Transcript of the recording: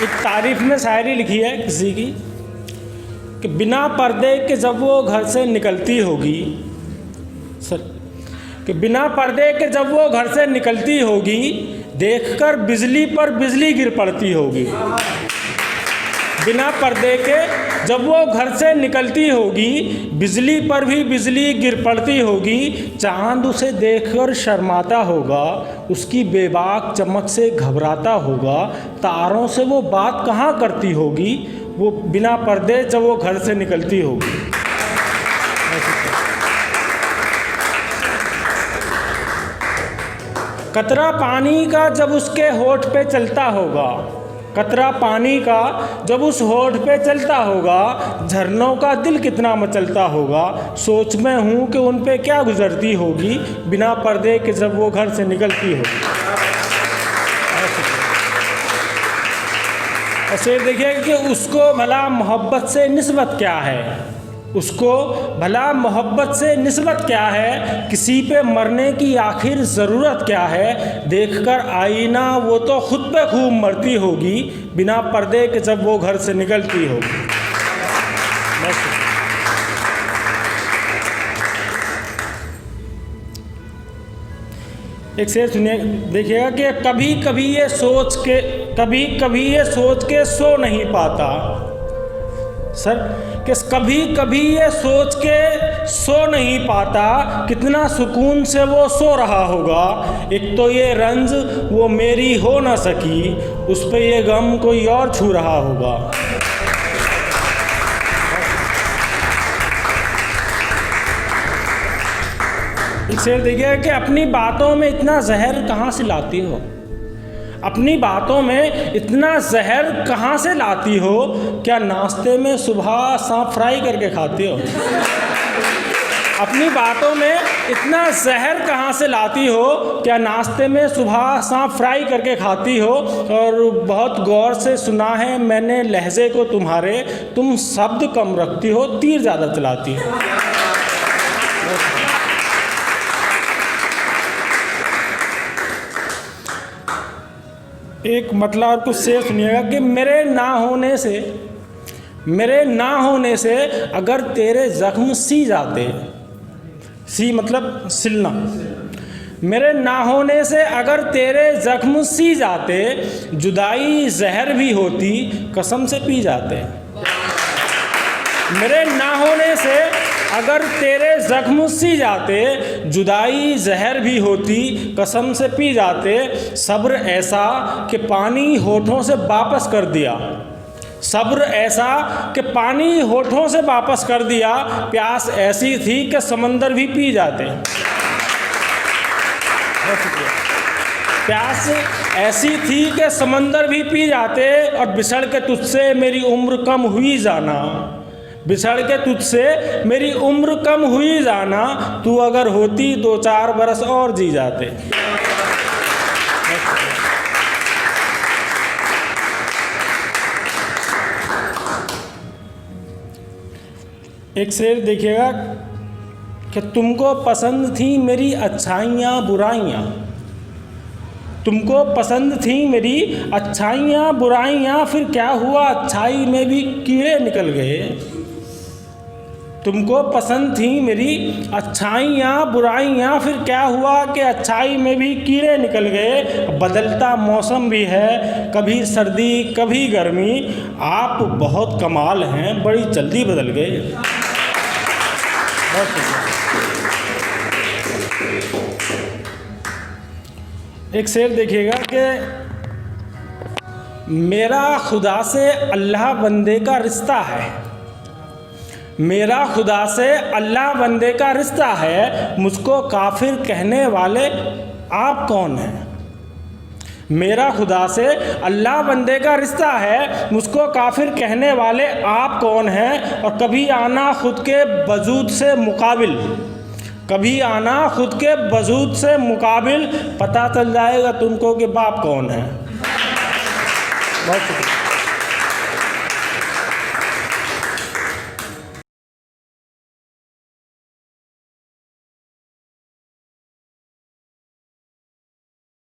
एक तारीफ में शायरी लिखी है किसी की कि बिना पर्दे के जब वो घर से निकलती होगी, सर, कि बिना पर्दे के जब वो घर से निकलती होगी, देखकर बिजली पर बिजली गिर पड़ती होगी। बिना पर्दे के जब वो घर से निकलती होगी, बिजली पर भी बिजली गिर पड़ती होगी। चांद उसे देखकर शर्माता होगा, उसकी बेबाक चमक से घबराता होगा। तारों से वो बात कहाँ करती होगी, वो बिना पर्दे जब वो घर से निकलती होगी। कतरा पानी का जब उसके होठ पे चलता होगा, कतरा पानी का जब उस होठ पे चलता होगा, झरनों का दिल कितना मचलता होगा। सोच में हूँ कि उन पे क्या गुजरती होगी, बिना पर्दे के जब वो घर से निकलती होगी। ऐसे देखिए कि उसको भला मोहब्बत से निस्बत क्या है, उसको भला मोहब्बत से निस्बत क्या है, किसी पे मरने की आखिर ज़रूरत क्या है। देखकर आईना वो तो खुद पे खूब मरती होगी, बिना पर्दे के जब वो घर से निकलती होगी। एक शेर सुनिए, देखिएगा कि कभी कभी ये सोच के सो नहीं पाता, सर, कि कभी कभी ये सोच के सो नहीं पाता, कितना सुकून से वो सो रहा होगा। एक तो ये रंज वो मेरी हो ना सकी, उस पे ये गम कोई और छू रहा होगा। इसे देखिए कि अपनी बातों में इतना जहर कहाँ से लाती हो, अपनी बातों में इतना जहर कहाँ से लाती हो। क्या नाश्ते में सुबह सांप फ्राई करके खाती हो? अपनी बातों में इतना जहर कहाँ से लाती हो, क्या नाश्ते में सुबह सांप फ्राई करके खाती हो। और बहुत गौर से सुना है मैंने लहजे को तुम्हारे, तुम शब्द कम रखती हो, तीर ज़्यादा चलाती हो। एक मतलब और कुछ शेर सुनिएगा कि मेरे ना होने से अगर तेरे जख्म सी जाते, सी मतलब सिलना, मेरे ना होने से अगर तेरे जख्म सी जाते, जुदाई जहर भी होती कसम से पी जाते। मेरे ना होने से अगर तेरे जख्म सी जाते, जुदाई जहर भी होती कसम से पी जाते। सब्र ऐसा कि पानी होठों से वापस कर दिया, सब्र ऐसा कि पानी होठों से वापस कर दिया। प्यास ऐसी थी कि समंदर भी पी जाते। प्यास ऐसी थी कि समंदर भी पी जाते। और बिछड़ के तुझसे मेरी उम्र कम हुई जाना, बिछड़ के तुझसे मेरी उम्र कम हुई जाना। तू अगर होती 2-4 बरस और जी जाते। एक शेर देखिएगा कि तुमको पसंद थी मेरी अच्छाइयाँ बुराइयाँ, तुमको पसंद थी मेरी अच्छाइयाँ बुराइयाँ, फिर क्या हुआ अच्छाई में भी कीड़े निकल गए। तुमको पसंद थी मेरी अच्छाइयाँ बुराइयाँ, फिर क्या हुआ कि अच्छाई में भी कीड़े निकल गए। बदलता मौसम भी है, कभी सर्दी कभी गर्मी, आप बहुत कमाल हैं, बड़ी जल्दी बदल गए। बहुत एक शेर देखिएगा कि मेरा खुदा से अल्लाह बंदे का रिश्ता है, मेरा खुदा से अल्लाह बंदे का रिश्ता है। मुझको काफिर कहने वाले आप कौन हैं। मेरा खुदा से अल्लाह बंदे का रिश्ता है, मुझको काफिर कहने वाले आप कौन हैं। और कभी आना खुद के वजूद से मुकाबिल, कभी आना खुद के वजूद से मुकाबिल, पता चल जाएगा तुमको कि बाप कौन है। बहुत